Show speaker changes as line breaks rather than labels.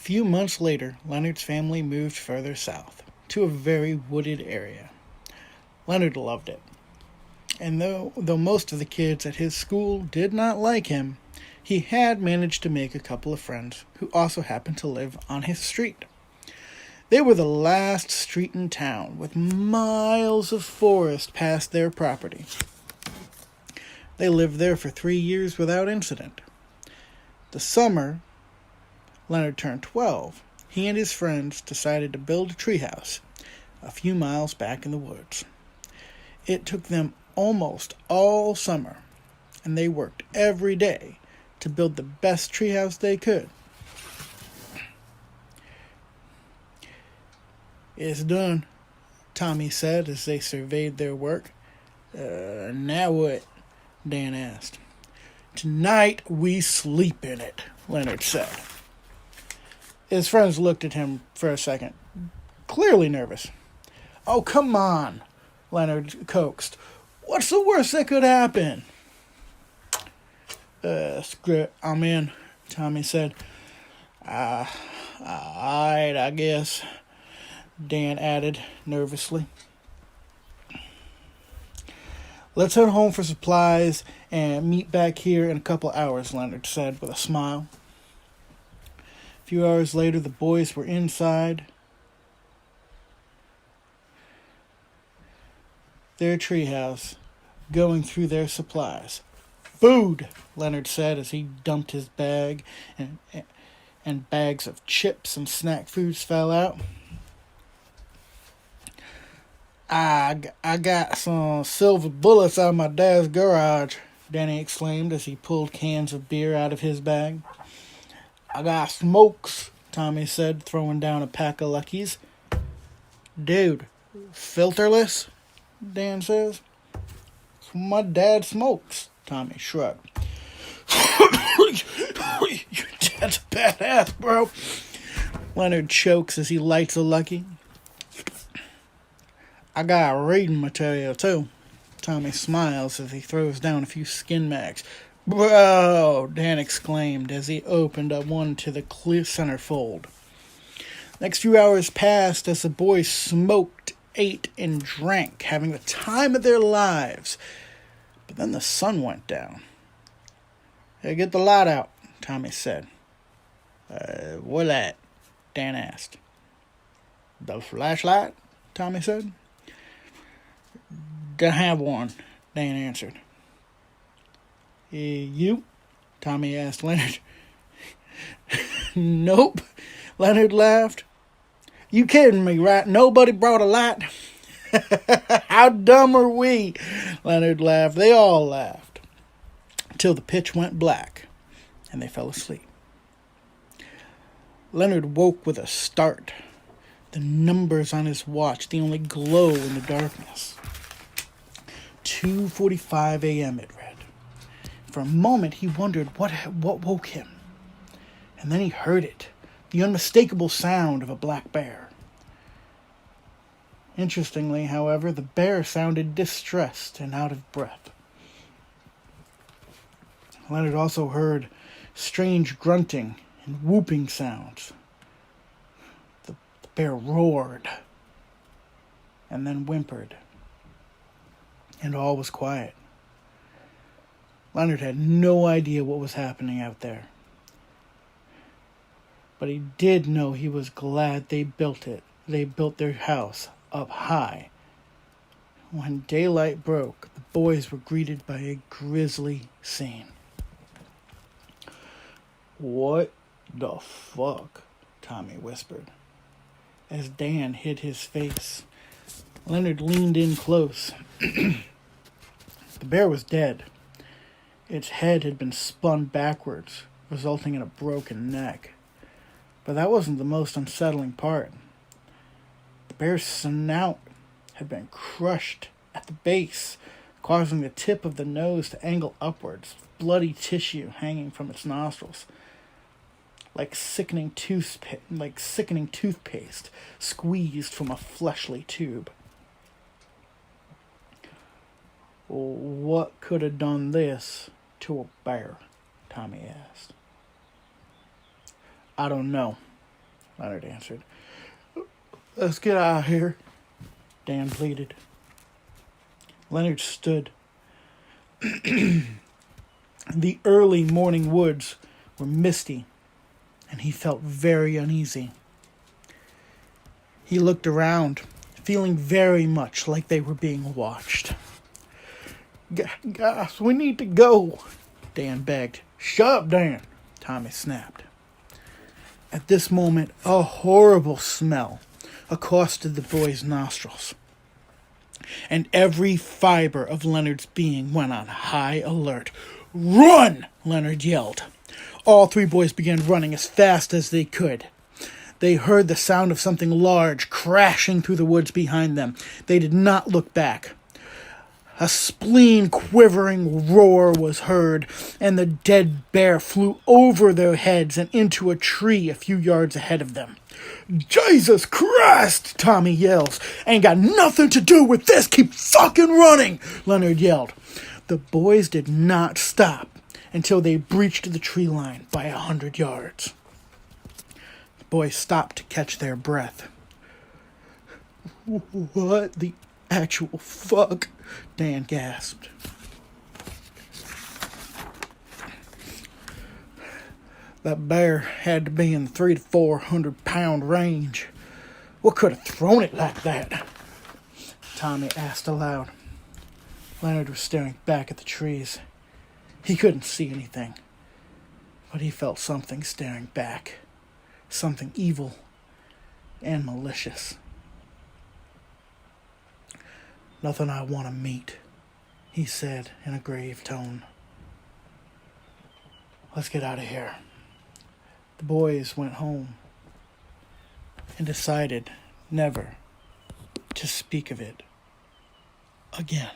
few months later, Leonard's family moved further south, to a very wooded area. Leonard loved it, and though most of the kids at his school did not like him, he had managed to make a couple of friends who also happened to live on his street. They were the last street in town, with miles of forest past their property. They lived there for 3 years without incident. The summer Leonard turned 12, he and his friends decided to build a treehouse a few miles back in the woods. It took them almost all summer, and they worked every day to build the best treehouse they could. "It's done," Tommy said as they surveyed their work. Now what?" Dan asked. "Tonight we sleep in it," Leonard said. His friends looked at him for a second, clearly nervous. "Oh, come on," Leonard coaxed. "What's the worst that could happen?" Screw it, I'm in," Tommy said. Alright, I guess," Dan added nervously. "Let's head home for supplies and meet back here in a couple hours," Leonard said with a smile. A few hours later, the boys were inside their treehouse, going through their supplies. "Food," Leonard said as he dumped his bag, and bags of chips and snack foods fell out. I got some silver bullets out of my dad's garage," Danny exclaimed as he pulled cans of beer out of his bag. "I got smokes," Tommy said, throwing down a pack of Luckies. "Dude, filterless?" Dan says. "My dad smokes," Tommy shrugged. "Your dad's a badass, bro." Leonard chokes as he lights a Lucky. "I got reading material, too." Tommy smiles as he throws down a few skin mags. "Bro," Dan exclaimed as he opened up one to the clear centerfold. Next few hours passed as the boys smoked, ate, and drank, having the time of their lives. But then the sun went down. "Hey, get the light out," Tommy said. What at?" Dan asked. "The flashlight," Tommy said. "Don't have one," Dan answered. You?" Tommy asked Leonard. "Nope," Leonard laughed. "You kidding me, right? Nobody brought a light?" "How dumb are we?" Leonard laughed. They all laughed. Until the pitch went black, and they fell asleep. Leonard woke with a start. The numbers on his watch, the only glow in the darkness. 2:45 a.m. it read. For a moment he wondered what woke him. And then he heard it, the unmistakable sound of a black bear. Interestingly, however, the bear sounded distressed and out of breath. Leonard also heard strange grunting and whooping sounds. The bear roared and then whimpered, and all was quiet. Leonard had no idea what was happening out there, but he did know he was glad they built it. They built their house up high. When daylight broke, the boys were greeted by a grisly scene. "What the fuck?" Tommy whispered, as Dan hid his face. Leonard leaned in close. The bear was dead. Its head had been spun backwards, resulting in a broken neck. But that wasn't the most unsettling part. The bear's snout had been crushed at the base, causing the tip of the nose to angle upwards, bloody tissue hanging from its nostrils, like sickening toothpaste squeezed from a fleshly tube. "What could have done this to a bear?" Tommy asked. "I don't know," Leonard answered. Let's get out of here, Dan pleaded. Leonard stood. The early morning woods were misty, and he felt very uneasy. He looked around, feeling very much like they were being watched. Guys, we need to go, Dan begged. Shut up, Dan, Tommy snapped. At this moment, a horrible smell accosted the boy's nostrils, and every fiber of Leonard's being went on high alert. Run! Leonard yelled. All three boys began running as fast as they could. They heard the sound of something large crashing through the woods behind them. They did not look back. A spleen-quivering roar was heard, and the dead bear flew over their heads and into a tree a few yards ahead of them. Jesus Christ, Tommy yells. Ain't got nothing to do with this. Keep fucking running, Leonard yelled. The boys did not stop until they breached the tree line by 100 yards. The boys stopped to catch their breath. What the actual fuck? Dan gasped. That bear had to be in the 300 to 400 pound range. What could have thrown it like that? Tommy asked aloud. Leonard was staring back at the trees. He couldn't see anything, but he felt something staring back. Something evil and malicious. Nothing I want to meet, he said in a grave tone. Let's get out of here. The boys went home and decided never to speak of it again.